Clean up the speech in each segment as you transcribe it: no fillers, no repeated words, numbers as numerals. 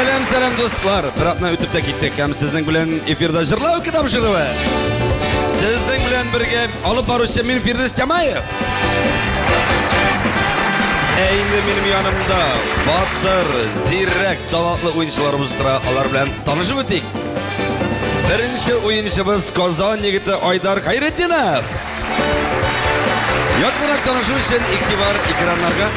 Selam dostlar. Bir atna ötüp de gittik. Hem sizden bilen efirde jırlav kitap jırıvı. Sizden bilen birge alıp barışça men Firdevs Jamayev. Endi benim yanımda Batır, Zirrek, dalatlı oyuncularımız tura. Alar bilen tanışıp ötük. Birinci oyuncumuz Kozan yigiti Aydar Hayretdinov. Yakınrak tanışı için iktibar ekranlarga.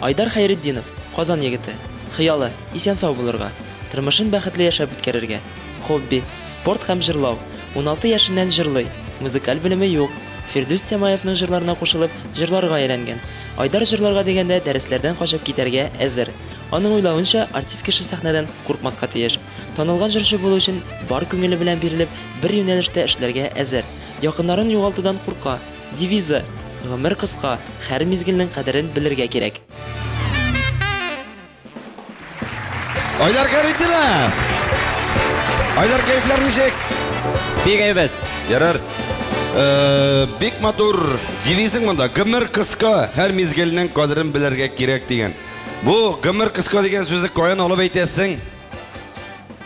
Aydar Hayretdinov, Qozon yigiti. Xiyoli, esen sog' bo'lirga, turmushin baxtli yashab bitkirarga. Hobbi, sport ham jırlav. 16 yaşından jırlay. Muzikal bilimi yo'q. Firdevs Jamayevning jırlarına qo'shilib, jırlarga aylangan. Aydar jırlarga deganda darslardan qochib ketarga azir. Onun o'ylawincha, artist kishi sahnadan qo'rqmasqa tegish. Tanilgan jurchi bo'lish uchun bor ko'ngili bilan berilib, bir yo'nalishda ishlarga azir. Yaqinlarini yo'g'altudan qo'rqa. Devizi: Ömür qisqa, har mezgilning qadrini bilirga kerak. Aydar Hayretdinov. Aydar keyifler nişek? Bek aybat. Yarar. Bek motor devizing bunda. Gımır kıska her mezgilning qadrini bilirga kerak degan. Bu gımır kıska degan so'zni qo'yan olib aytasan.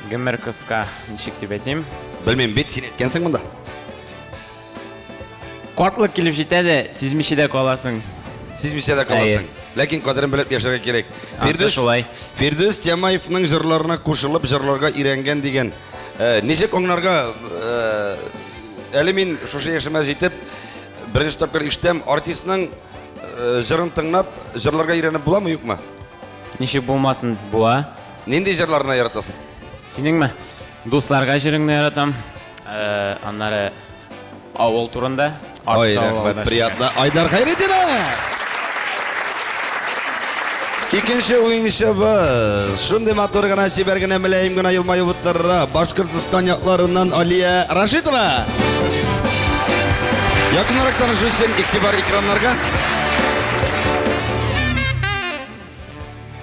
Gimir qisqa nechik deb aytayim? Bilmayman, bet sen aytgansan bunda. Qorqliq kelib jetadi, siz mishida qolasың. Siz mishada qolasың. Lekin qadrini bilib yashashga kerak. Firdevs Jamayevning jırlarına qo'shilib, jırlarga irengen degan. Nechik o'nglarga men shusha yashama jetib, birinchi topqir ishtam artistning jırın tinglab, jırlarga irenib bo'ladimi, yo'qmi? Nechik bo'lmasin, bo'la. Nendey jırlarına yaratasan? Seningmi? Do'stlarga jiringni yaratam. Anlari avval turunda. Ой, rahmat, приятно. Aydar Hayretdinov. İkinci oyuncumiz shunday motorgina shebergina milayimgina yilmayib o'tirra Boshqirdiston yoqlaridan Aliya Rashidova. Yaqinroq tanishish uchun iktibar ekranlarga.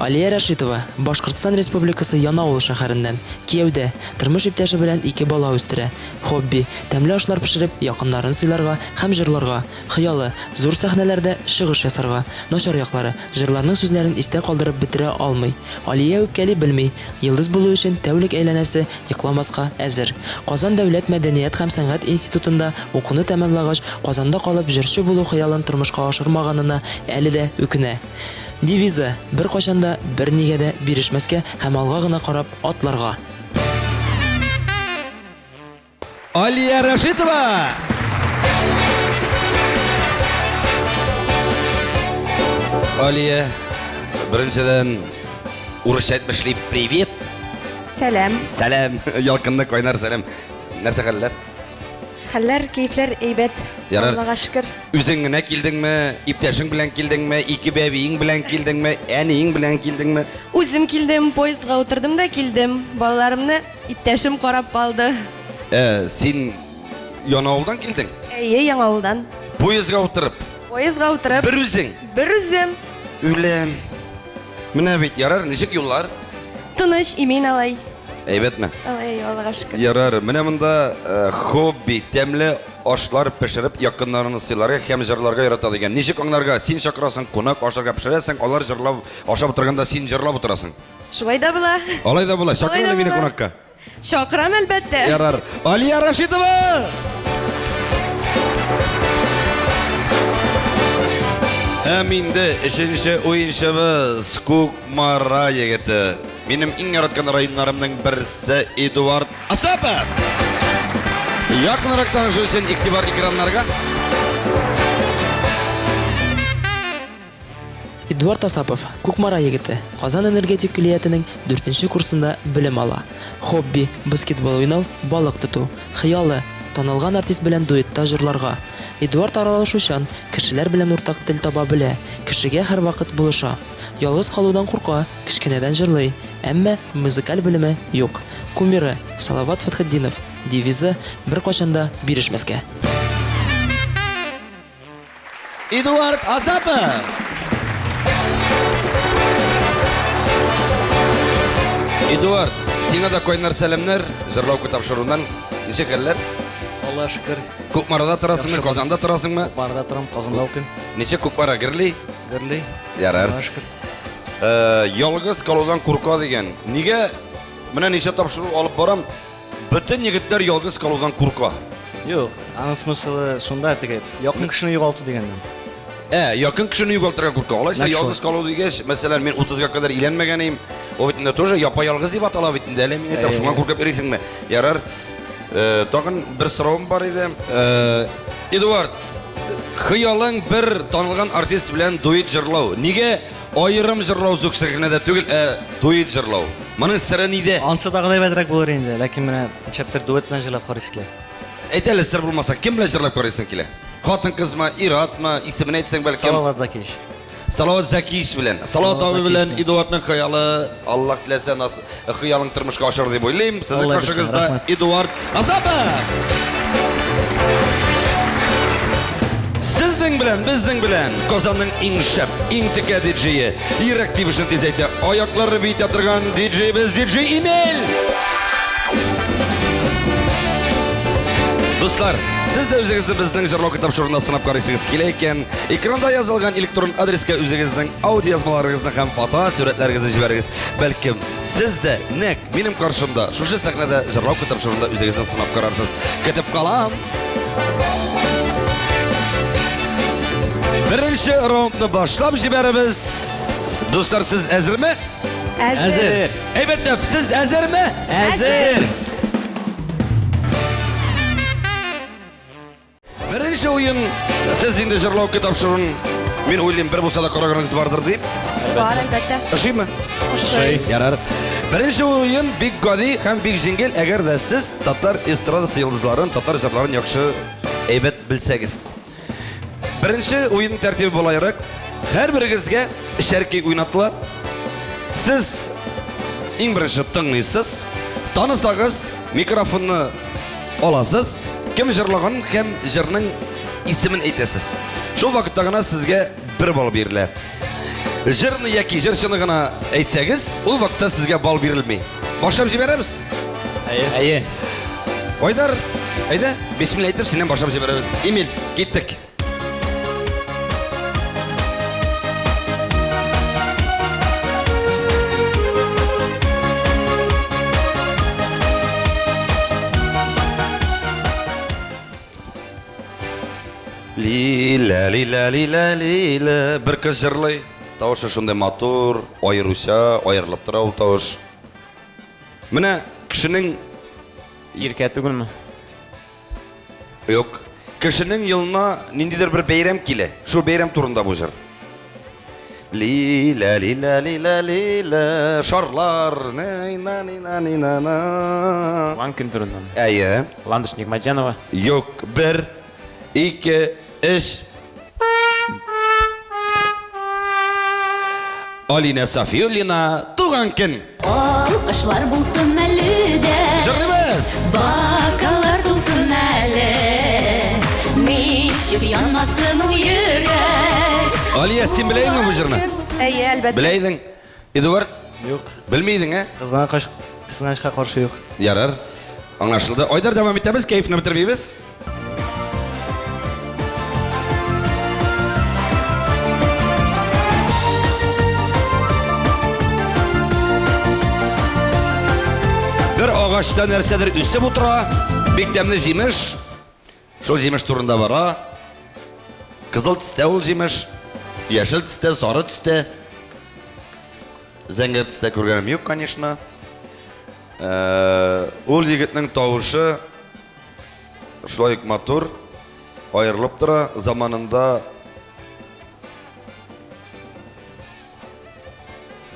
Aliya Rashidova, Boshqirdiston Respublikasi Yanovul shaharidan, Kiyevda turmush iptashi bilan 2 bola o'stira. Hobbi, tamli oshlar pishirib, yaqinlarini siylarga, ham jırlarga. Xiyoli, zo'r sahnalarda shig'ish yasarga. Noshar yoqlari, jırlarning so'zlarini esda qoldirib bitira olmay. Aliya o'pkali bilmay, yıldız bo'lish uchun tavlik aylanasi yiqlamasqa azir. Qozon davlat madaniyat ham san'at institutida o'quvni tamomlagach, Qozonda qolib jurchi bo'luv xiyolini turmushga oshirmaganini әлida o'kina. Devizi: bir qo'shanda bir negada berishmasga, ham alg'a g'ina qarab otlarga. Aliya Rashidova. Aliya, birinchidan urush aytmishli привет. Selam. Salam. Yaqinda qo'ynar salam. Narsa xallar? Xallar, keyifler eybat. Yarar. Allah'a şükür. Üzüngüne kildingmi? İptaşing bilan kildingmi? İki bebeğing bilan kildingmi? Aniing bilan kildingmi? O'zim keldim, poyezdga o'tirdim da keldim. Bolalarımni iptaşim qarab qoldi. Sen Yanovuldan kilding? Yangovuldan. Poyezdga o'tirib. Poyezdga o'tirib. Bir o'zing. Bir o'zim. Ulan. Mana bit yarar, nechik yo'llar? Tinish, imin alay. Eybatmi? Alay, Allah'a şükür. Yarar, mana bunda hobbi, temli oshlar pishirib, yaqinlarini siylarga, ham jırlarga yaratadigan. Nechik o'nglarga sen chaqirasan, qo'noq oshlarga pishirasan, ular jırlab, oshab o'tirganda sen jırlab o'tirasan. Shuvayda bo'la. Alayda bo'la, chaqirma meni qo'noqqa. Chaqiram albatta. Yarar. Aliya Rashidova. Aminde işinci oyuncumiz Kukmara yigiti. Benim eng yaratgan rayonlarimning birisi Eduard Asapov. Yaqinroq tanishish uchun iktibar ekranlarga. Eduard Asapov, Kukmara yigiti, Qozon energetik kulliyatining 4-kursida bilim ola. Hobbi, basketbol o'ynaw, baliq tutuv. Xiyoli, tanilgan artist bilan duetda jırlarga. Eduard aralashuvchan, kishilar bilan o'rtaq til topa bila, kishiga har vaqt bo'lisha. Yolg'iz qoluvdan qo'rqa, kichkinadan jırlay, ammo muzikal bilimi yo'q. Kumiri Salavat Fathidinov, devizi: bir qo'shanda berishmasga. Eduard Asapov. Eduard, sana da qo'ynar salamlar, jırlaw kitapşırından. Nechik xallar? Allah'a şükür. Kukmarada turasыңmы, Qozonda turasыңмы? Barda turam, Qozonda o'qiyman. Necha Kukmara girli? Gırlı. Yarar. Allah'a şükür. Yolg'iz qoluvdan qo'rqadi degan. Nega mana necha topshiriq olib boram, bütün yigitlar yolg'iz qoluvdan qo'rqa. Yo'q, ana smyslı shunda aytgan. Yaqin kishini yo'qolti degandan. Yaqin kishini yo'qoltirgan qo'rqa. Olaysa Naqsh yolg'iz qoluv degach, masalan men 30 ga qadar uylanmagan edim. O bitinde тоже yapa yolg'iz deb atalab bitinde. Ale men aytam, shunga qo'rqib berasingmi? Yarar. Tag'in bir so'rovim bor edi. Eduard, xiyoling bir tanilgan artist bilan duet jırlav. Nega ayrim jırlav zo'q sahnada tugul, duet jırlav? Buning siri nida? Ansa dağılay bedrak bo'lar endi, lekin meni chapter duet bilan jilab qaraysiz. Aytali sir bo'lmasa, kim bilan jırlab ko'rasing kela? Xotin qizmi, iratmi, ismini aytsang balkim. Salovat Zakiyev. Salovat Zakiyev bilan. Salovat abi bilan Eduardning xayoli, Alloh tilasa xiyoling turmushga oshir deb o'ylayman. Sizning qarshingizda Eduard Azapov. Sizning bilan, bizning bilan Qozonning eng shab, eng tika DJ-yi, Irak Division tezayda oyoqlarini bitta turgan DJ biz DJ Emil. Do'stlar, siz de o'zingizni bizning jurlo kitob shurunda sinab ko'rsangiz kelayotgan, ekranda yozilgan elektron adresga o'zingizning audio yozmalaringizni ham foto suratlaringizni jibaringiz. Balkim sizda nek mening qarshimda shu sahnada jurlo kitob shurunda o'zingizni sinab ko'rarsiz. Ketib qolam. Birinchi raundni boshlab jibaramiz. Do'stlar, siz hazırmi? Hazır. Albatta, siz hazırmi? Hazır. Birinchi o'yin siz endi jurlovga topshiring. Men o'ylayman bir bo'lsa da qaraganingiz bordir deb. Var albatta. O'shaymi? O'shay. Yarar. Birinchi o'yin Big Godi ham Big Jingel agarda siz tatar estrada yulduzlarini, tatar jurlarini yaxshi aybat bilsangiz. Birinchi o'yin tartibi bo'layarak har biringizga sharqiy o'ynatiladi. Siz eng birinchi tinglaysiz. Tanisangiz mikrofonni olasiz. Kim jırlagan, kim jırning ismini aytasiz. Şu vaqtdagina sizga bir bal beriladi. Jırni yoki jırchini gina aytsangiz, u vaqtda sizga bal berilmaydi. Boshlab jiberamiz. Ayi. Oydar, ayda, bismillah aytib, sendan boshlab jiberamiz. Emil, ketdik. Lila lila lila lila bir qiz jırlay. Tovushi shunday motor, ayirusha, ayrilib turadi tovush. Mana kishining Erkak tugulmi? yo'q, kishining yilna nindidir bir bayram kela. Shu bayram turunda bu jir. Lila lila lila lila sharlar na na na na na. Lankin turundan. Ayi. Landышник Majanova. Yo'q, 1 2 3 Alina Safiyulina tuğan kun. Alkışlar bulsun əlüdə Jırnimiz. Bakalar tulsun əli Nişib yanmasın o yürək Aliya, sen bileydin mi bu jırını? İyi albatta. Bileydin. Eduard, Yo'q. bilmeydin ha? Qizg'anishga qarshi yo'q. Yarar. Anlaşıldı. Oydar devam etmemiz, keyfini bitirmeyimiz. Bir ağaçta nersedir üstü butura, beklemli jemiş, şol jemiş turunda var ha. Kızıl tiste ol jemiş, yeşil tiste, sarı tiste. Zengin tiste көргенім yok, конечно. Ol yigitning tovuşu, şulayık motor, ayrılıp tura, zamanında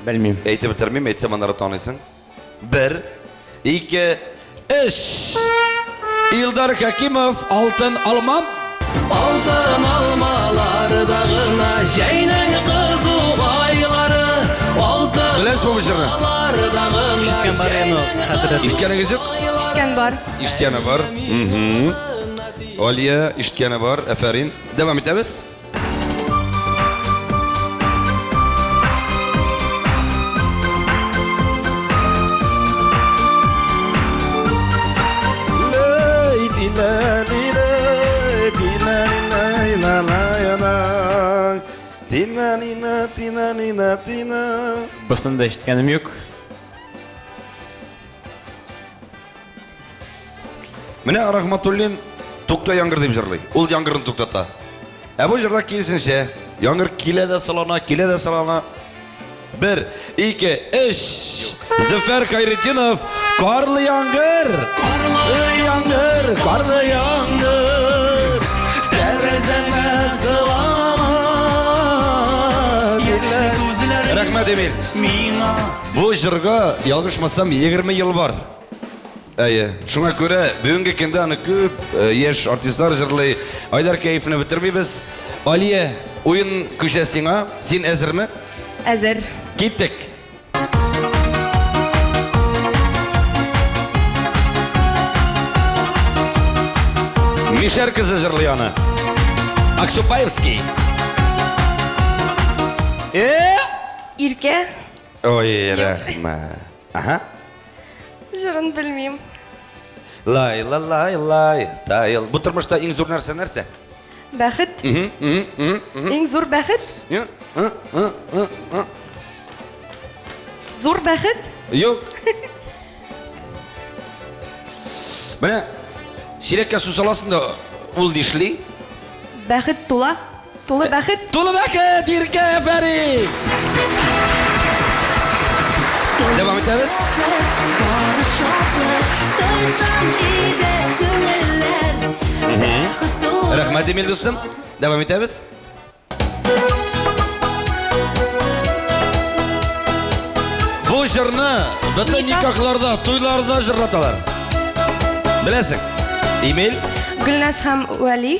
Bilmeyim. aytib bitirmeyim, aytsam onları tanıysın. 1 2 3 İldar Hakimov Altın Almam. Altın almaları dağına Jeynen kızı ayları Altın Bilesiz mi bu jırını? almaları dağına Eshitgan bor endi, qadri. İştiyeniz yok? Eshitgan bor. İştiyeni var. Aliye iştiyeni var. Aferin. Devam etemiz. Тина, нина, тина, нина, тина. Басында ишеткенім yok. Менә Рахматуллин тукта яңгыр дип җырлый. Ул яңгырын туктата. Бу җырда килсенчә, яңгыр килә дә салана. 1, 2, 3. Зөфәр Хайретдинов, Карлы яңгыр. Карлы яңгыр. Дәрәзәмә сылама. Рәхмәт Эмил. Бу җырга ялгышмасам 20 ел бар. Әйе, шуңа күрә бүгенге көндә аны күп яшь артистлар җырлый. Айдар кәефне бетермибез. Алия, уен күчә сиңа. Син әзерме? Әзер. Киттек. Мишер кызы җырлый аны. Аксупаевский. Иркә. Ой, рәхмәт. Ага. Җырын белмим. Лай, тайыл. Бу тормышта иң зур нәрсә? Бәхет. Иң зур бәхет. Зур бәхет. Юк. Менә чирәккә су саласың да ул дишли. Бәхет тула. Тулы бәхет. Тулы бәхет, Иркә, әфәрин. Devam ederiz. Рәхмәт Эмил дустым. Devam ederiz. Бу җырны бөтен никахларда, туйларда җырлаталар. Беләсең? Эмил. Гөлназ һәм Вәли.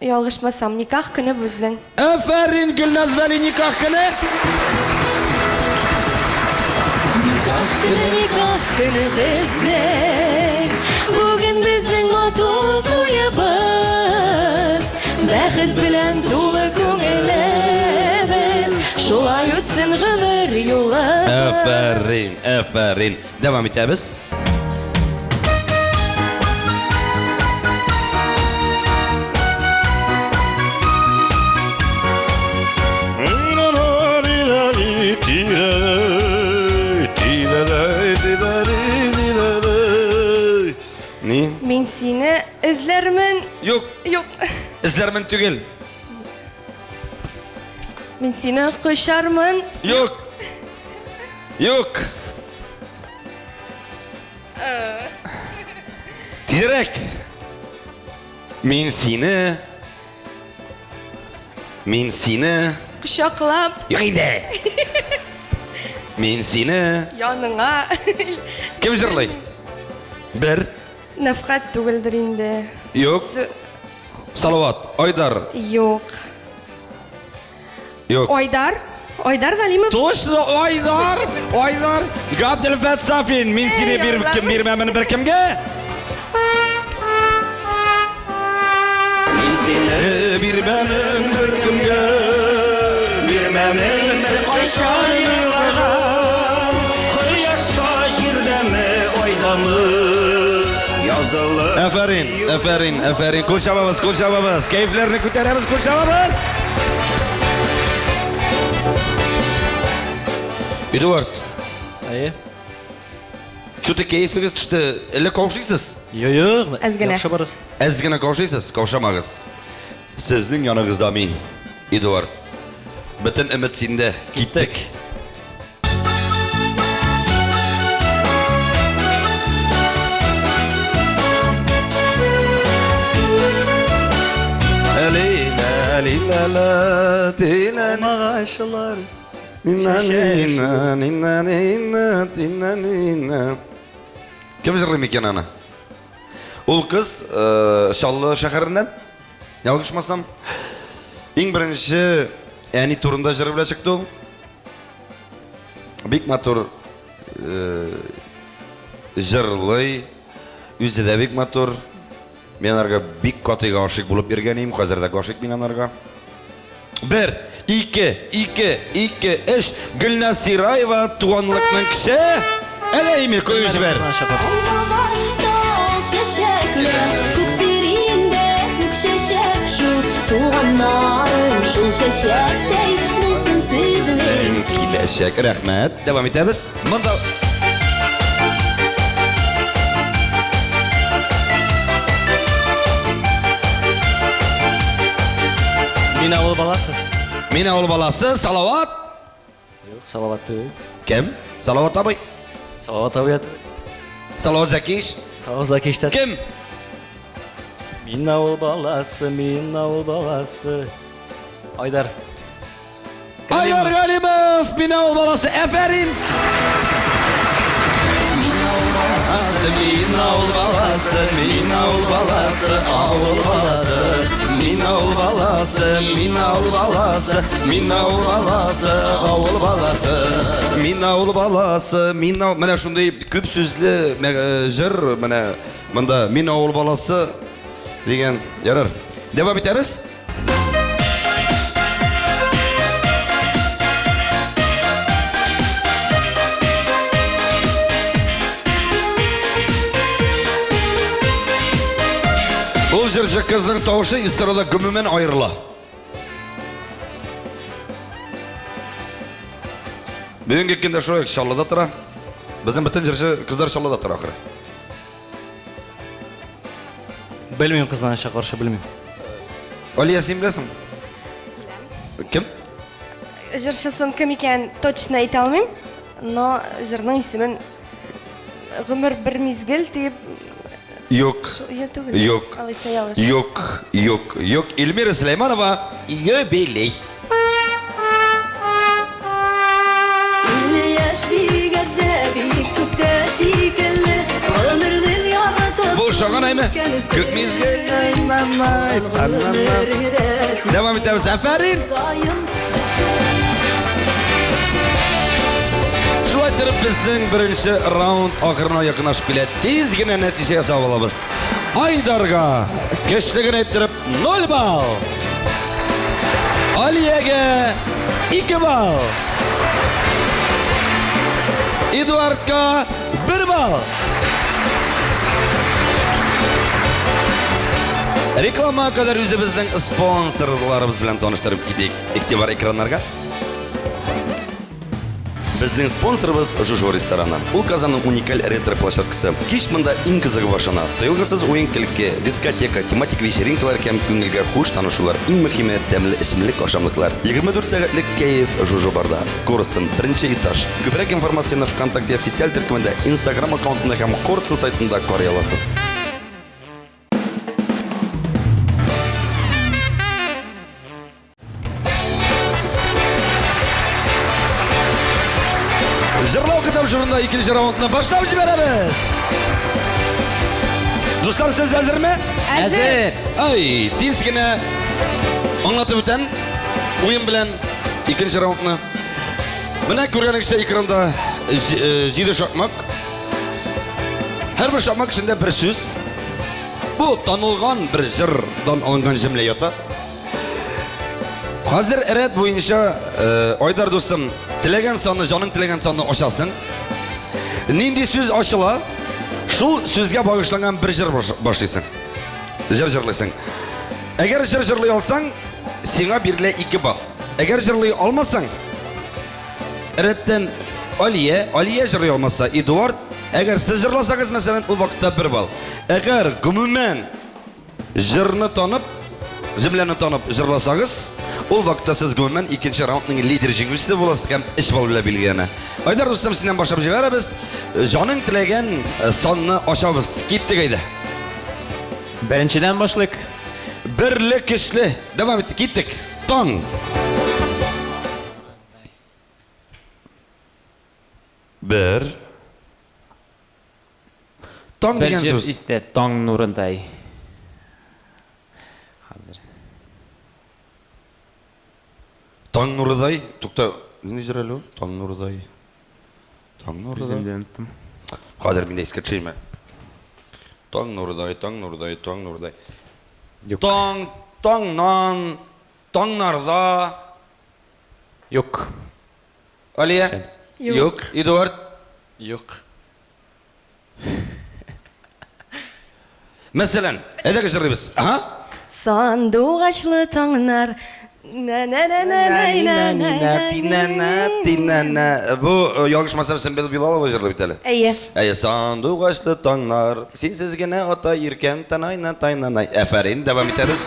Ялгышмасам, никах көне безнең. Әфәрин, Гөлназ Вәли никах көне. Nikah günü bizning, bugün bizning otul to'yimiz. Бәхет белән тулы күңелебез, шулай үтсен гомер юлы. Әфәрин. Devam ederiz. Мин сине эзләрмен. Юк, Юк. эзләрмен түгел. Мин сине кочармын. Юк. Тизрәк. Мин сине Кочаклап Юк инде. Мин сине яныңа. Кем җырлый? 1. Нәфкать түгелдер инде. Юк. Салават, Айдар. Юк. Юк. Айдар Вәлимов. Точно, Айдар. Габделфәт Сафин. Мин сине бирмәмен бер кемгә. Бирмәмен бер кемгә. Бирмәмен кайчан миңа. Кояшта җирдәме, айдамы язылы. Әфәрин. Кул чабабыз. Кәйфләрне күтәрәбез, кул чабабыз. Эдуард, Әйе. что-то кәйфегез төште. Әллә каушыйсыз? Юк, Әз генә. яхшы барыз. Әз генә каушыйсыз, каушамагыз. Сезнең яныгызда мин, Эдуард. Бөтен өмет синдә. Киттек. Алила, Мағашылар. Кем җырлый микән аны? Ул кыз Шаллы шәһәреннән. Ялгышмасам, иң беренче әни турында җырлый белә чыкты ул. Бик матур җырлый, үзе дә бик матур. Мен аларга бик каты гашыйк булып йөргәнем, хәзер дә гашыйк мин аларга. 1, 2, 3. Гөлназ Сираева туганлыкның кеше. Әле Эмил куеп җибәр. Ağaçta çiçekler, kök serinde kök çiçek şu tuğanlarım şu çeşekdey bulsun sizin Киләчәк, рәхмәт. Дәвам итәбез. Монда Мин авыл баласы. Мин авыл баласы Салават. Юк, Салават түгел. Кем? Салават абый. Салават абыят. Салават Закиш. Салават Закиштен. Кем? Мин авыл баласы, мин авыл баласы. Айдар. Айдар Галимов, мин авыл баласы. Әфәрин. Мин авыл баласы, мин авыл баласы, авыл баласы. Мин авыл баласы, мин авыл баласы, мин авыл баласы, авыл баласы. Мин авыл баласы, мин авыл... Менә шундай күп сүзле җыр, менә монда мин авыл баласы дигән ярар. Дәвам итәбез. Бұл жыршы кыздың тауышы истарада гүмімен айырыла. Бүгін кеткенде шояк Шаллыда тұра. Біздің бүтін жыршы қыздар Шаллыда тұра ақыры. Білмеймін қыздан аша қаршы білмеймін. Алия, сен білесің? Кім? Жыршысын кім екен точно айта алмайм, но жырның исемен ғұмыр бір мезгіл деп Yok, yok, yok, yok, yok. İlmira Süleymanova, Göbeley. Yaş bir gözde bir küpte şekilli Ömrünün yaratan Bu şakan ayımı? Gök mizgin nanay. Devam et abi, Aferin. Şulay тұрып біздің бірінші раунд ақырына якынашып келеді. Тезгіне нәтиже жасап аламыз. Айдарға кешлігін айттырып 0 балл. Алияға 2 балл. Эдуардқа 1 балл. Реклама kadar өзіміздің спонсорларымыз білен таныштырып кетейік. Иктибар экранларға. Біздің спонсорымыз Жужу рестораны. Бұл Казанның уникаль ретро-площадкасы. Кеш мұнда ең қызығы башына. Тойылғысыз ойын кілікке, дискотека, тематик вечеринкалар кәм күңілге хуш танышулар, ең мөхиме тәмлі ішімлік ашамлыклар. 24 сағатлік кайф Жужу барда. Корысын, бірінші этаж. Көбірек информацияны ВКонтакте официаль түркімінде, Инстаграм аккаунтында һәм Корысын сайтында қарай аласыз. Жырлау кітап жырында екінші раундны башлап жібереміз. Достар, сіз әзір ме? Әзір. Ай, тезгіне аңлатып өтен ойын білен екінші раундны. Міне көргеніңізше экранда 7 шақмақ. Әр бір шақмақ ішінде бір сөз. Бұл танылған бір жырдан алынған жемле ята. Қазір әрет бойынша Айдар достым, тілеген санны, жаның тілеген санны ашасың. Нинди сөз ашыла, шул сөзге бағышланған бір жыр башлайсың. Жыр жырлайсың. Әгер жыр жырлай алсаң, сеңа беріле 2 балл. Әгер жырлай алмасаң, әреттен Алия жырлай алмаса, Эдуард, әгер сіз жырласаңыз, мәселен, ол вақытта 1 балл. Әгер гүмімен жырны танып, жемлені танып жырласаңыз, ол вақытта сіз гүмімен екінші раундның лидер жеңушісі боласыз кәм 3 балл біле білгені. Айдар достым, сенен башлап жібереміз. Жаның тілеген санны ашабыз. Кеттік айды. Біріншіден башлык. Бірлі кішлі. Давам етті, кеттік. Таң. Бір. Таң Бір деген жыр сөз. істе таң нұрындай. Таң нұрыдай. Тұқта, не жыр әлі? Таң нұрыдай. Таң нұрыдай. Өзімді ұмыттым. Қазір менде ескертшейме. Таң нұрыдай, таң нұрыдай, таң нұрыдай. Таң, таңнан, таңнарда. Yok. Алия? Yok. Эдуард? Yok. Мәселен, әдәгі жырыбыз. Сандуғачлы таңнар Bu yanlışmasam sen Bilалова жырлы бит әле. Әйе. Әйе, сандук ачлы таңнар, сенсез генә ата иркәм танайна тайнанай. Әфәрин, дәвам итәбез.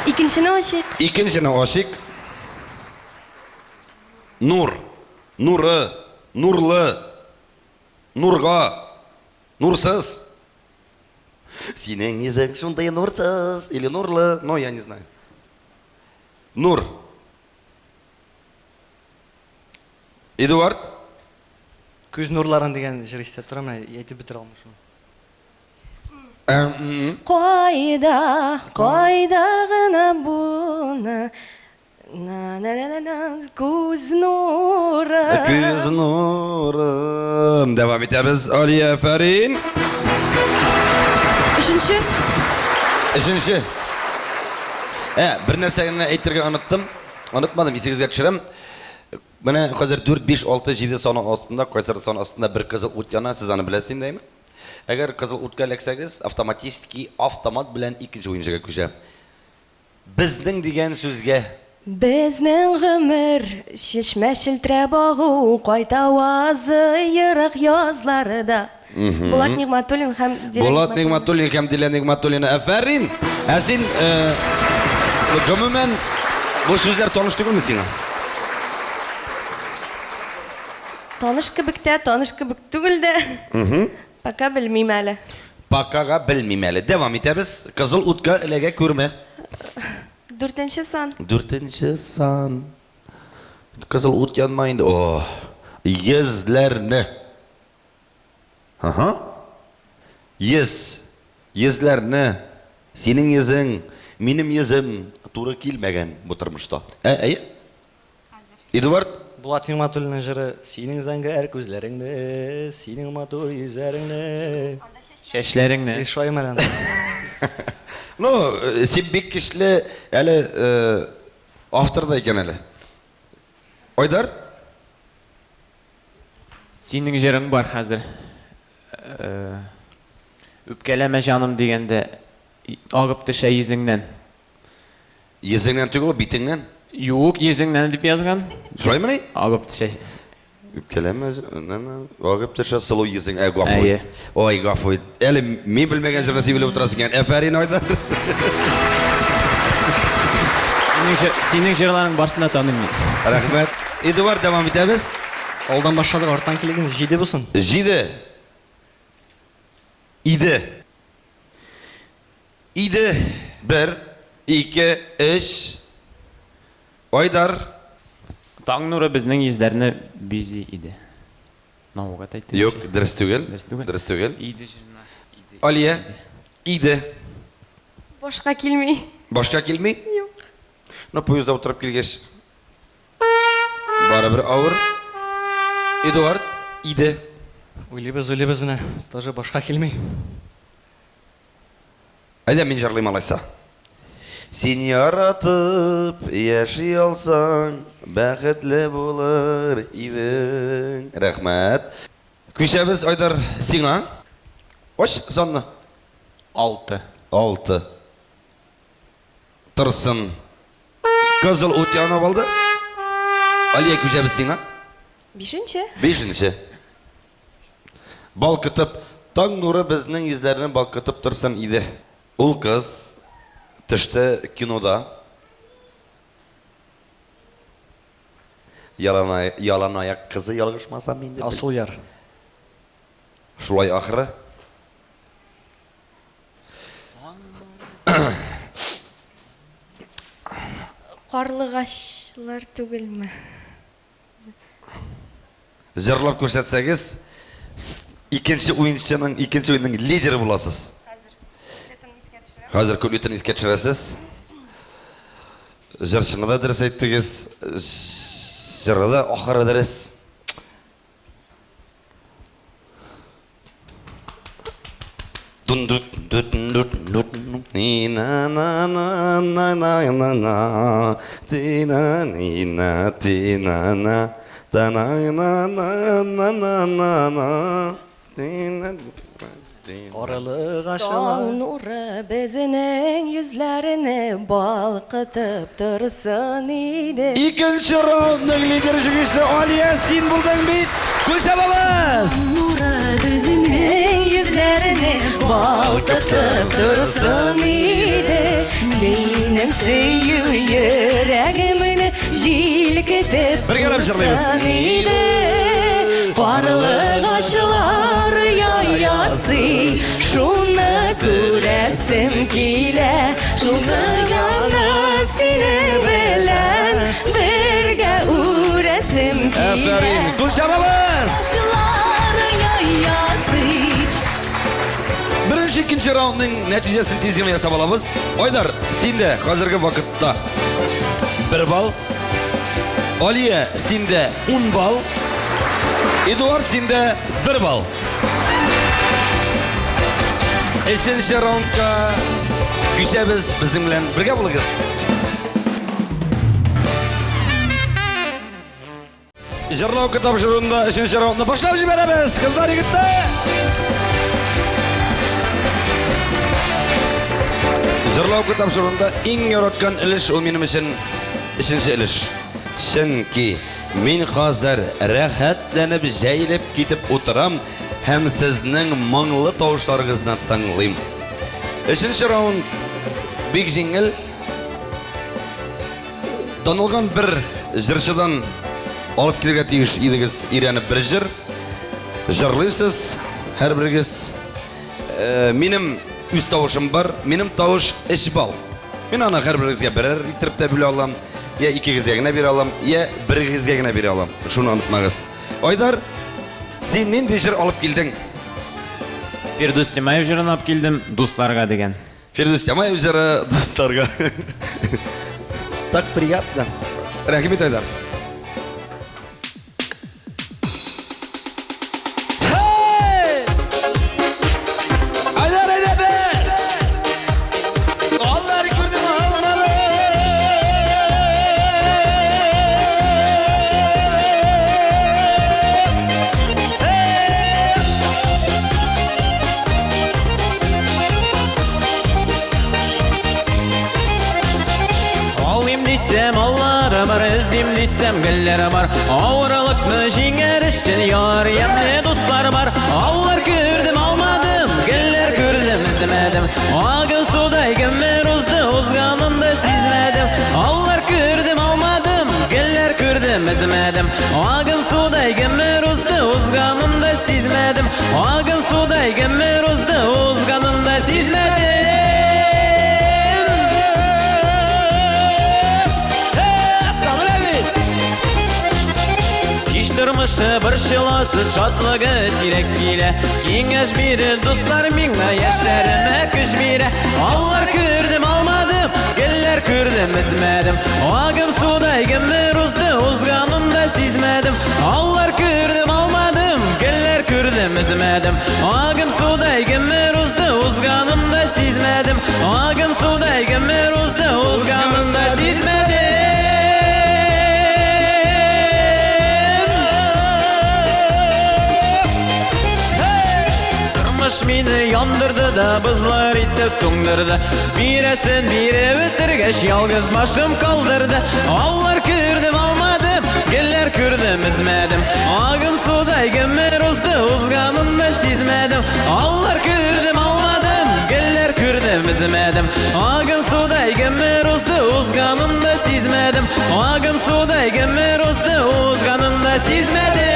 Икенчене ачык. Икенчене ашык. Нур, нуры, нурлы, нурга, нурсыз. Синең йөзең шундай нурсыз или нурлы, но я не знаю. Нур. Эдуард. Күз нурларын деген жыр естеп тұрам, әйтіп бітіре алмашым. Қайда ғына бұны Күз нуры. Күз нурым. Devam etəbiz. Aliyə Əfərin. Үшінші. Üçüncü. Bir nərsəni aytırğa unuttum. Unutmadım, esingizə düşürəm. Mənə hazır 4, 5, 6, 7 sonu astında, Qaysar sonu astında bir qızıl ut yana, siz onu biləsiniz deymi? Əgər qızıl utqa eləksəniz, avtomatik avtomat bilən ikinci oyuncuya köçəm. Bizning degan so'zga Безнең гомер чишмә челтерә багу, кайта вазы ерак язларда. Булат Нигъматуллин һәм Булат Нигъматуллин һәм Дилә Нигъматуллина. Әфәрин. Ә син гомумән бу сүзләр таныш түгелме сиңа? Таныш кебек тә, таныш кебек түгел дә. Пока белмим әле. Пакага белмим әле. Дәвам итәбез. Кызыл утка эләгә күрмә. 4нче сан. 4нче сан. Кызыл ут янма инде. О, йөзләрне. Ага. Йөзләрне. Синең йөзең, минем йөзем туры килмәгән бу тормышта. Әйе? Эдуард. Булат Нигъматуллинның жыры синең зәңгәр күзләреңне, синең матур йөзләреңне. Шәшләреңне. Шойым әле. Ну, син бик кишле әле авторда икән әле. Айдар? Синең җырың бар хәзер. Үпкәләмә җаным дигәндә агып төшә йөзеңнән. Йөзеңнән түгел, битеңнән. Юк, йөзеңнән дип язган. Шулаймыни? Агып төшә. Үпкәләмә, агып төшә сылу йөзең. Гафу. Әйе. Ой, гафу. Әле мин белмәгән җырны син белеп утырасың икән. Әфәрин Айдар. Синең җырларың барсына таныйм. Рәхмәт. Эдуард, дәвам итәбез. Алдан башладык, арттан килгән 7 булсын. 7. Иде. 1, 2, 3. Айдар. Таң нуры безнең йөзләрне бизи иде. Науга әйтте. Юк, дөрес түгел. Дөрес түгел. Иде җырына. Алия. Иде. Башка килми. Башка килми? Юк. Ну, поездда утырып килгәч. Барыбер авыр. Эдуард. Иде. Уйлыйбыз менә, тоже башка килми. Әйдә мин җырлыйм алайса. Син яратып яши алсаң, бәхетле булыр идең. Рәхмәт. Күчәбез Айдар сиңа. Оч санны. 6. 6. Тырсын. Кызыл ут янып алды. Алия күчәбез сиңа. 5нче. 5нче. Балкытып, таң нуры безнең йөзләрне балкытып торсын иде. Ул кыз төште кинода. Ялан аяк кызы ялгышмасам инде. Асыл яр. Шулай ахыры. Карлыгачлар түгелме? Җырлап күрсәтсәгез, икенче уенчының икенче уенның лидеры буласыз. Хәзер күплетен искә төшерәсез. Җырчыны да дөрес әйттегез. Җыры да ахыры дөрес. Нина на на на на на на тина нина тина на та на на на на на на на тина Арылык Таң ашына. нуры безнең yüzlerini balkıtıp dursun idi. İkinci raundның лидер жүгіші Алия сен бұлдың бейт. Көшабамыз! Murad'ın Yüzlerini balkıtıp dursun idi. Benim süyü yüreğimini jilkitip Birgelep jırlayız. dursun idi. Parlı kaşlar yayası, şunu göresim kile. Şunu yalnız seni bilen birge uğresim kile. Aferin, Көшабамыз! Birinci ikinci raundның нәтижесін тезгеме жасап аламыз. Айдар, сенде қазіргі вақытта 1 балл. Алия, сенде 10 балл. Эдуард, сенде 1 балл. Үшінші раундқа күшәбіз біздің білән бірге болыңыз. Жырлау кітап жырында үшінші раундны башлап жібереміз. Қыздар, егіттер! Жырлау кітап жырында ең яратқан іліш ол менің үшін үшінші іліш. Чөнки мен қазір рәхәтләнеп жәйлеп кетіп отырам һәм сезнең моңлы тавышларыгызны тыңлыйм. Үшінші раунд бик җиңел. Танылган бер җырчыдан алып килергә тиеш идегез, өйрәнеп бер җыр. Җырлыйсыз, һәрберегез. Минем үз тавышым бар, минем тавыш 3 балл. Мин аны һәрберегезгә берәр итеп тә белә алам, я икегезгә генә бирә алам, я берегезгә генә бирә алам. Шуны онытмагыз. Айдар, сен нинди җыр алып килдең? Фирдус Тимаев жырын алып келдім, дусларға деген. Фирдус Тимаев жыры дусларга. Так приятно. Рахмет, Айдар. Маллары бар, іздем десем гүллері бар. Ауырлықны жеңер үшін яр емне достар бар. Аллар көрдім, алмадым, гүллер көрдім, үзмедім. Ағын судай кемер ұзды, ұзғанымды сезмедім. Аллар көрдім, алмадым, гүллер көрдім, үзмедім. Ағын судай кемер ұзды, ұзғанымды сезмедім. Ағын судай кемер ұзды, ұзғанымды сезмедім. Тұрмышы бір шыласыз шатлығы сирек келі. Кеңеш берер достар меңна яшәріме күш бере. Аллар көрдім, алмадым, геллер көрдім, үзмедім. Ағым судай кемер ұзды, ұзғанымда сезмедім. Аллар көрдім, алмадым, геллер көрдім, үзмедім. Ағым судай кемер ұзды, ұзғанымда сезмедім. Ағым судай кемер ұзды, ұзғанымда сезмедім. Meni yandırdı da bızlar itip tungdırdı. Biresin bire bitirgeç yalgız başım kaldırdı. Allar kürdüm almadım, geller kürdüm izmedim. Ağım suday gemer uzdu, uzganımda sizmedim. Allar kürdüm almadım, geller kürdüm izmedim. Ağım suday gemer uzdu, uzganımda sizmedim. Ağım suday gemer uzdu, uzganımda sizmedim.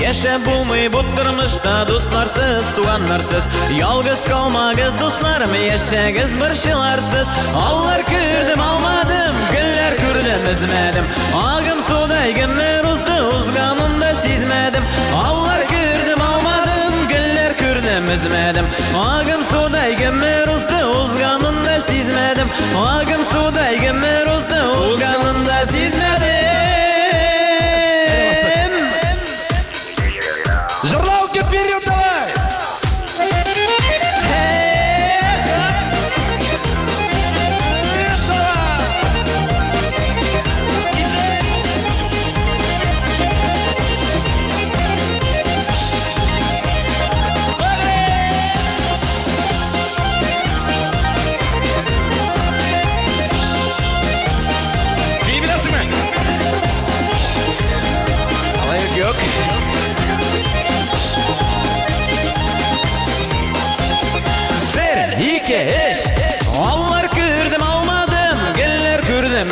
Yaşa bulmay butturmuşda dostlarsız, tuğanlarsız. Yalgız kalmagız dostlarım, yaşagız barşılarsız. Allar kürdüm almadım, güller kürdüm üzmedim. Ağım suday gemer uzdu, uzganımda sizmedim. Allar kürdüm almadım, güller kürdüm üzmedim. Ağım suday gemer uzdu, uzganımda sizmedim. Ağım suday gemer uzdu, uzganımda sizmedim.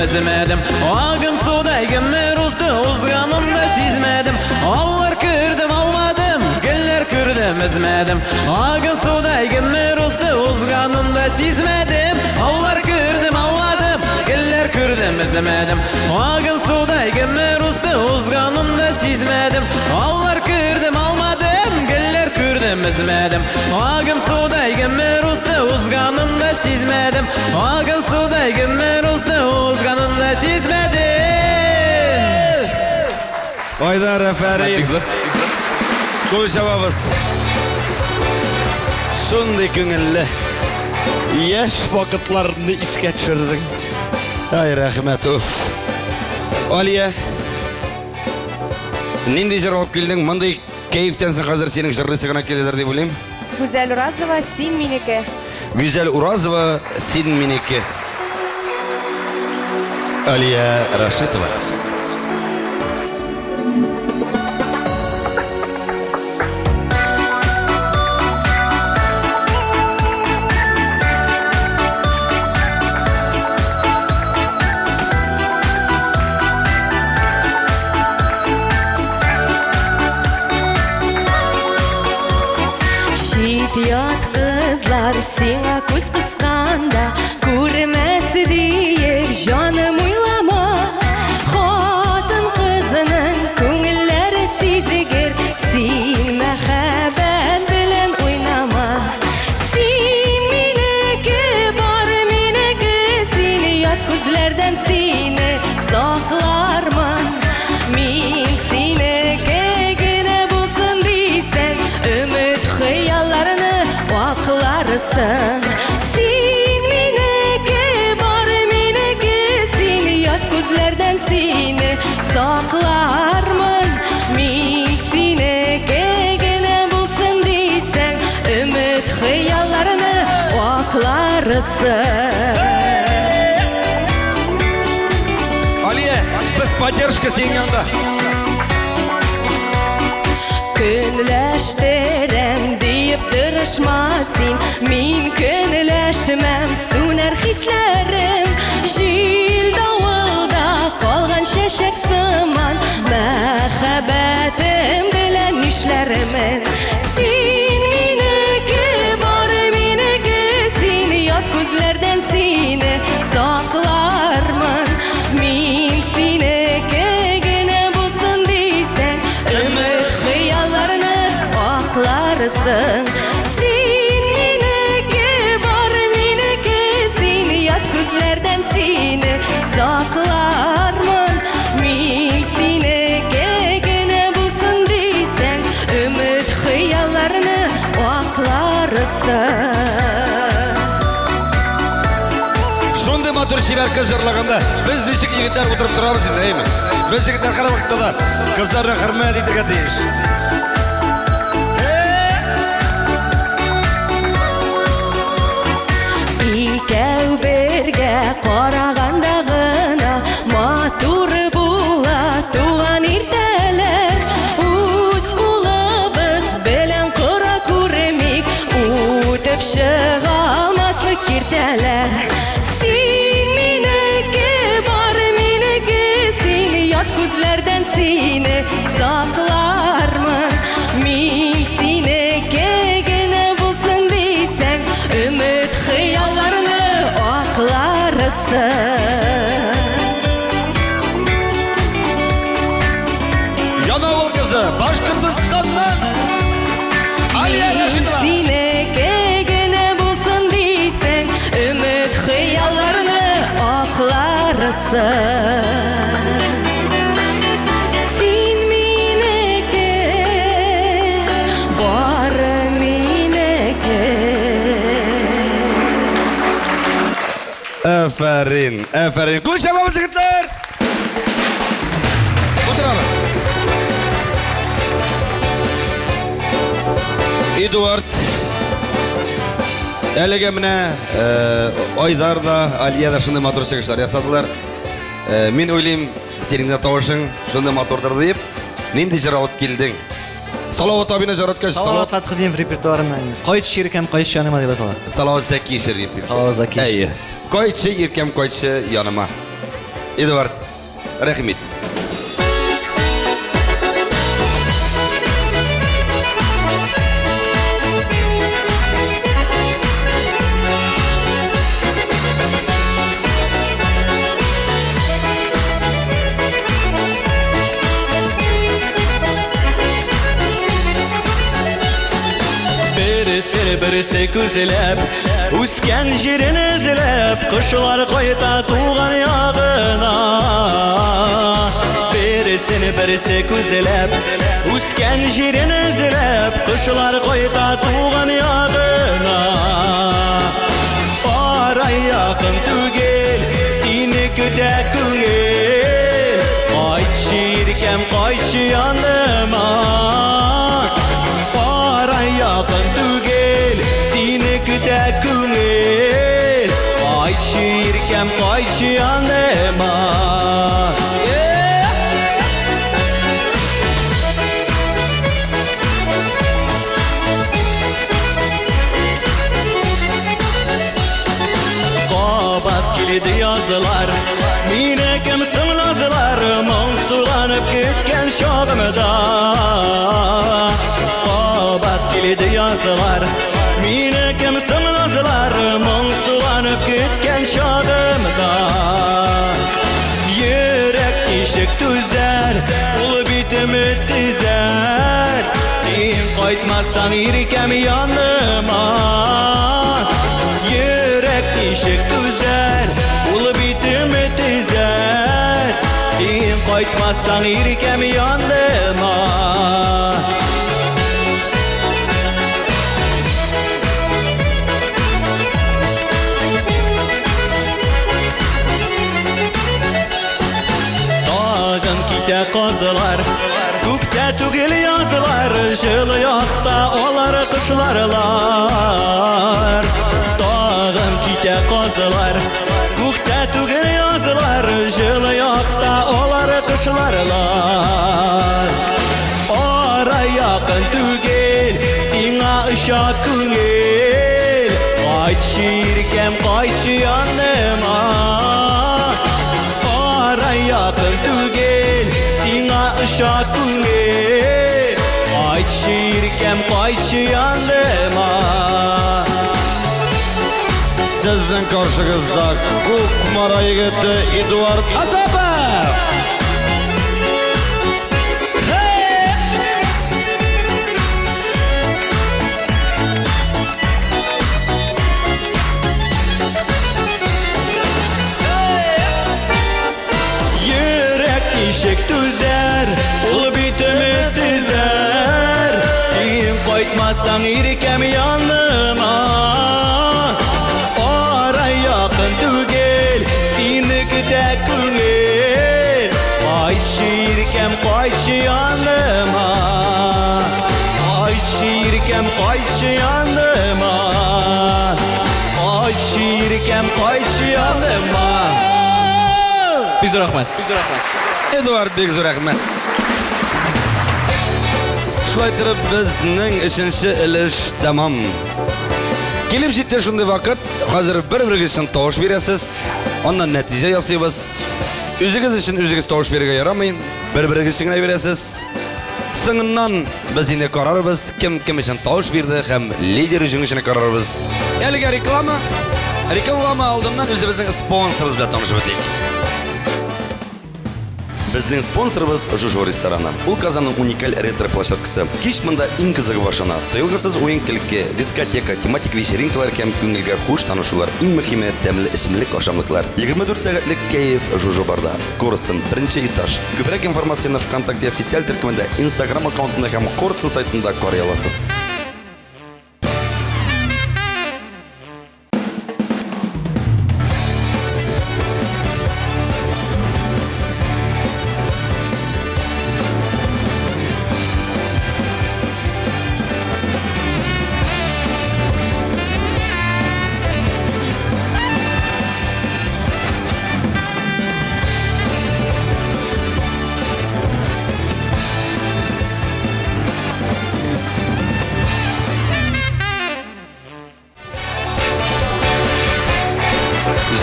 üzmedim. Ağın suday gümür uzdu uzganımda sizmedim. Allar kürdüm almadım, güller kürdüm üzmedim. Ağın suday gümür uzdu uzganımda sizmedim. Allar kürdüm almadım, güller kürdüm üzmedim. Ağın suday gümür uzdu uzganımda sizmedim. Allar kürdüm almadım, güller kürdüm üzmedim. Ağın suday gümür uzdu uzganımda sizmedim. Ağın suday gümür uzdu uzganımda sizmedim. Aydar aferin. Konuşamamız. Şunday köngüllü. Yaş vakitlarını isке düşürdün. Ay rahmet of. Aliye. Nindi jırgap keldin? Mınday keyiftensin hazır senin jırlı sıgına keleder deyip bileyim. Güzel Urazova, sen mineke. Güzel Urazova, sen mineke. Aliye Rashidova. Şidiyat kızlar sina kuz kıskanda Kurmez diye canım uylama Hatın kızının köngülleri sizigir Sin mehabbet bilen oynama Sin mineke bar mineke Seni yat kuzlerden seni saklarman Min sineke güne bulsun diysen Ümit hıyallarını vaklarsın Sin mineke bar mineke Seni yat kuzlerden seni saklarman Min sineke güne bulsun diysen Ümit hıyallarını vaklarsın Aliye, biz поддержка senin yanında. Künleştirem deyip duruşmasın Min künleşmem sunar hislerim Jil davulda kalgan şeşek sıman Mehabbetim bilen nişlerimin Sin mineke bar mineke Seni yat gözlerden seni saklarman Min sineke güne bulsun diysen Ümit hıyallarını vaklarsın Sin mineke bar mineke Seni yat gözlerden seni saklarman Min sineke güne bulsun diysen Ümit hıyallarını vaklarsın Şunday matır şiver kız jırlaganda biz nişik yigitler oturup turabız şimdi, değil mi? Biz yigitler her vakitda da kızlarına hürmet etirge tiyiş. İkev birge qaraganda gına matur bula tuğan irteler Uz kulabız bilen kura kuremik Utip şıgamaslık kirteler Sin mineke bar mineke Seni yat kuzlerden seni saklarman Min sineke güne bulsun diysen Ümit hıyallarını vaklarsın Yanavul kızı, Başkırtıstan'dan Aliye Rashidova. Sineke güne bulsun diysen Ümit hıyallarını vaklarsın Sin mineke bar mineke Aferin, aferin. Konuşamamız yigitler. Oturamiz. Eduard. Әлеге менә Айдар да, Алия да шундай матур чыгышлар ясадылар. Мин уйлыйм, синең дә тавышың шундай матурдыр дип. Нинди җыр алып килдең? Салават абыны жараткач, Салават кыдым в репертуарымнан. Кайчы иркем, кайчы яныма дип атала. Салават Зәки шер дип. Салават Зәки. Әйе. Кайчы иркем, кайчы яныма. Эдуард, рахмет. Birisi küzülep Üsken jirin izlep Kışlar koyta tuğan yağına Birisi küzülep Üsken jirin izlep Kışlar koyta tuğan yağına Aray yakın tügel Seni küte kügel Qayçı irkem qayçı yanıma Aray yakın tügel Seni küte kügel Qayçı irkem qayçı yanıma Kilidi yazılar Mine kimsin lazılar Mansulanıp gitken şağımda Qabat kilidi yazılar Mine kimsin lazılar Mansulanıp gitken şağımda Yürek işik tüzer Ulu bitimi tizer Sen qaytmazsan irkem yanıma Yürek işik tüzer Ulu bitimi tizer Sen qaytmazsan irkem yanıma Dağın kite kazılar Gökte tügül yazılar Jılı yakta olar kışlarlar Dağın kite kazılar Gökte tügül yazılar Jılı yakta olar kışlarlar Ara yakın tügül Sina ışak küngel Qayçı irkem qayçı yanıma Ara yakın tügel Sina ışak küngel Qayçı irkem qayçı yanıma Sizden karşınızda Kukmara yigiti Eduard Azapov. Yürek işik tüzer Ul bitimi tizer Sen qaytmazsan irkem yanıma Ara yakın tügel Seni küte küngel Qayçı irkem qayçı yanıma Qayçı irkem qayçı yanıma Qayçı irkem qayçı yanıma Biz rahmet. Eduard bek zo'r rahmat. Shulay turib bizning 3-ilish tamom. Kelib jetdi shunday vaqt, hozir bir-biriga uchun tovush berasiz. Ondan natija yasaymiz. O'zingiz uchun o'zingiz tovush berishga yaramayın. Bir-biriga singray berasiz. Singından biz endi qarorimiz kim uchun tovush berdi ham lider uchun qarorimiz. Eliga reklama oldindan o'zimizning sponsorimiz bilan tanishib o'taylik. Біздің спонсорымыз Жужу рестораны. Бұл Қазанның уникаль ретро-площадкасы. Кеш мұнда ең қызығы башына. Тойылғысыз ойын кілікке, дискотека, тематик вечеринкалар кәм көңілге хуш танышулар, ең мөхиме тәмлі ішімлік ашамлыклар. 24 сағатлік кайф Жужу барда. Корысын 1-ші этаж. Көбірек информацияны ВКонтакте официаль түркімінде, Инстаграм аккаунтында һәм Корысын сайтында қарай аласыз.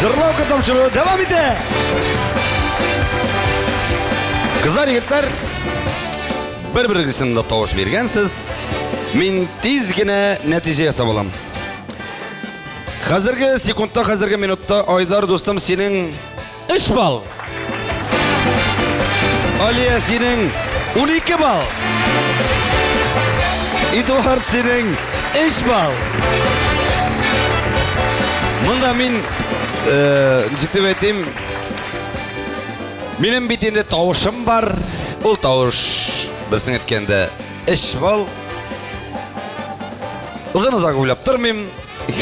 Жырлау катамшылығы devam ете. Kızlar, yigitler, bir-birinizin de tovuş bergensiz. Min tezgine netije yasab olam. Hazırgi sekundda, hazırgi minutda Aydar dostum senin 3 bal. Aliye senin 12 bal. Eduard senin 3 bal. Mında min ciddi ettim. Benim bitinde tavuşum var. Ol tavuş bilsin etkende 3 bal. Uzun uylap durmayayım.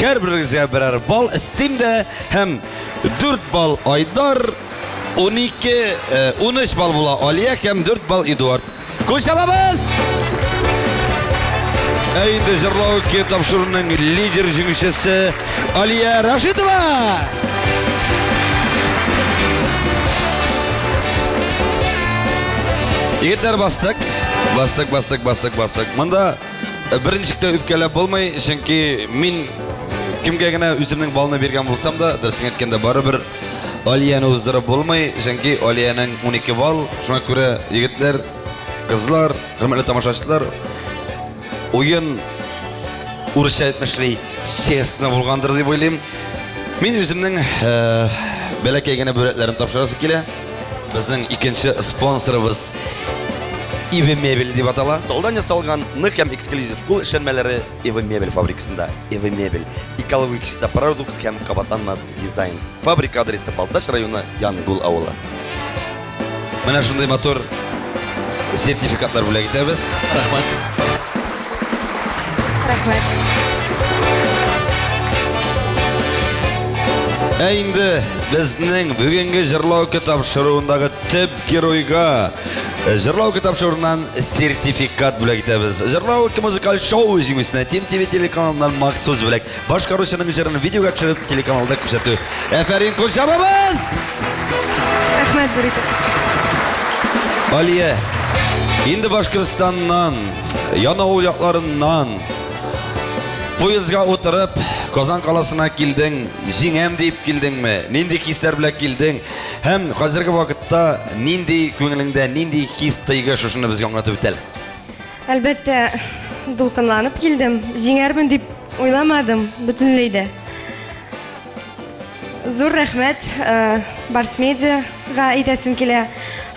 Her birinizge birer bal istim de hem 4 bal Aydar, 13 bal bula Aliye hem 4 bal Eduard. Koşamamız! Endi Jırlauki tapşırının lider jüngüşesi Aliye Raşidova. Yigitler bastık. Mında birinчикте üpkelep olmay, çünkü min kimge gene üzümnün balını bergen bolsam da dersin etkende baribir Aliyeni uzdırıp bolmay, çünkü Aliyenin 12 bal. Şuna göre yigitler, kızlar, hürmetli tamaşaçılar, oyun uruşa etmişliği şehsine bulgandır diye oylayayım. Min üzümnün belki gene böreklerini tapşırası kele. Bizning ikinci sponsorimiz Evi Mebel deb atala. Толдан ясалган нык һәм эксклюзив кул эшләнмәләре Evi Mebel фабрикасында. Evi Mebel экологик чиста продукт һәм кабатланмас дизайн. Фабрика адресы Балташ районы, Янгул авылы. Менә шундый мотор сертификатлар бүләк итәбез. Рәхмәт. Рәхмәт. Инде безнең бүгенге җырлау тапшыруындагы төп геройга җырлау тапшыруыннан сертификат бүләк итәбез. Җырлау музыкаль шоу җиңүсенә Тим ТВ телеканалыннан махсус бүләк. Башкаручының җырын видеога төшереп телеканалда күрсәтү. Әфәрин кушабыз! Рәхмәт зур итеп. Алия, инде Башкортстаннан, Янаул якларыннан поездга отырып, Казан каласына килдең, җиңәм дип килдеңме? Нинди хисләр белән килдең? Һәм хәзерге вакытта нинди күңелеңдә, нинди хис тойгы шушыны безгә аңлатып үтәл? Әлбәттә, дулкынланып килдем. Җиңәрмен дип уйламадым бөтенләй дә. Зур рәхмәт Барс Медиага әйтәсем килә,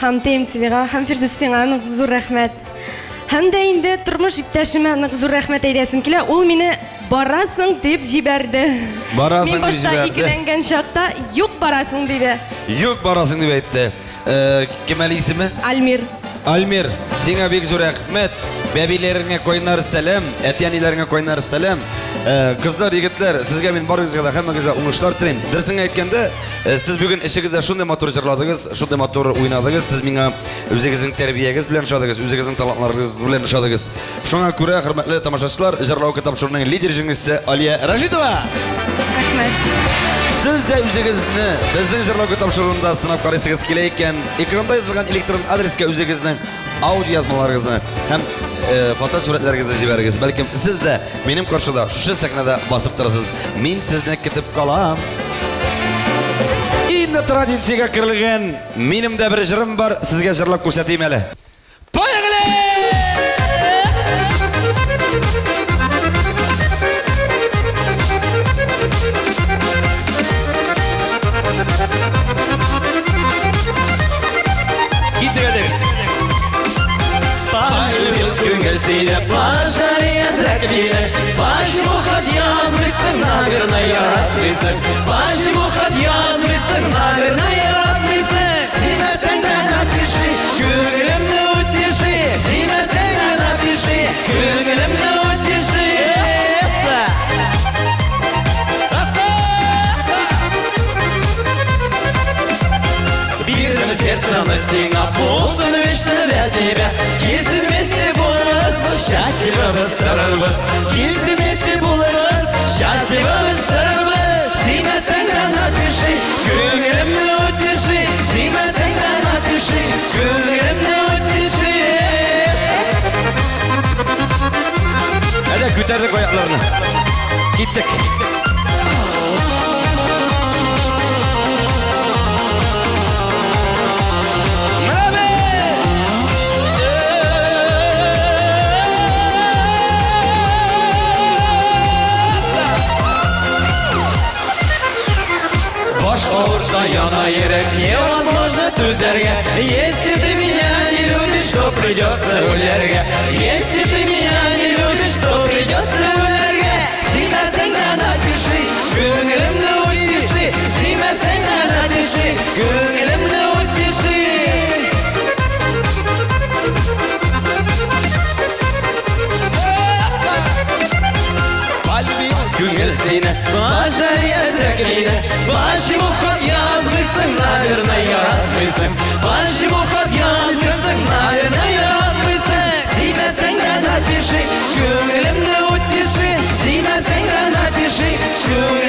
һәм Тим ТВга, һәм Фирдус сиңа зур рәхмәт. Һәм дә инде тормыш иптәшемә зур рәхмәт әйтәсем килә. Ул мине барасың дип җибәрде. Барасың дип җибәрде. Мин башта икеләнгән чакта юк барасың диде. Юк барасың дип әйтте. Кем әле исеме? Альмир. Альмир, сиңа бик зур рәхмәт. Бәбиләреңә кайнар сәлам, әтиәниләреңә кайнар сәлам. Кызлар, егетләр, сезгә мин барыгызга да һәммәгезгә уңышлар телим. Дөресен әйткәндә, сез бүген эшегездә шундый мотор җырладыгыз, шундый мотор уйнадыгыз. Сез миңа үзегезнең тәрбиягез белән шадыгыз, үзегезнең талантларыгыз белән шадыгыз. Шуңа күрә, хөрмәтле тамашачылар, җырлау тапшыруының лидер җиңүчесе Алия Рашидова. Рәхмәт. Сез дә үзегезне безнең җырлау тапшыруында сынап карыйсыгыз килә икән, экранда язылган электрон адрескә үзегезнең аудио язмаларыгызны һәм фотосурәтләрегезне җибәрегез. Бәлкем сез дә минем каршыда шушы сәхнәдә басып торасыз. Мин сезне көтеп калам. Инде традициягә кертелгән минем дә бер җырым бар, сезгә җырлап күрсәтим әле. Поехали! Сидя плашари азрак бире, почему хоть язмысың, наверное, радмысың? Почему хоть язмысың, наверное, радмысың? Симәсәң дә напиши, күңелемне утеши. Симәсәң дә напиши, күңелемне утеши. Бирдем сердце на сиңа, булсын вечно для тебя. Кисын вместе булырбыз, счастливы старырбыз. Кисын вместе булырбыз, счастливы старырбыз. Симәсәң дә напиши, күңелемне утеши. Симәсәң дә напиши, күңелемне утеши. Әйдә, күтәрдек аякларны. Киттек. Башка яна йөрәк невозможно түзәргә. Если ты меня не любишь, то придется үләргә. Если ты меня не любишь, то придется үләргә. Сөймәсәң дә напиши, күңелемне утиши. Сөймәсәң дә напиши, күңелемне утиши. Kalbim күңел сине Бажария зәклине. Почему хат язмыйсың, наверное, яратмыйсың. Почему хат язмыйсың, наверное, яратмыйсың. Сөймәсәң дә напиши, күңелемне утиши. Сөймәсәң дә напиши, күңелемне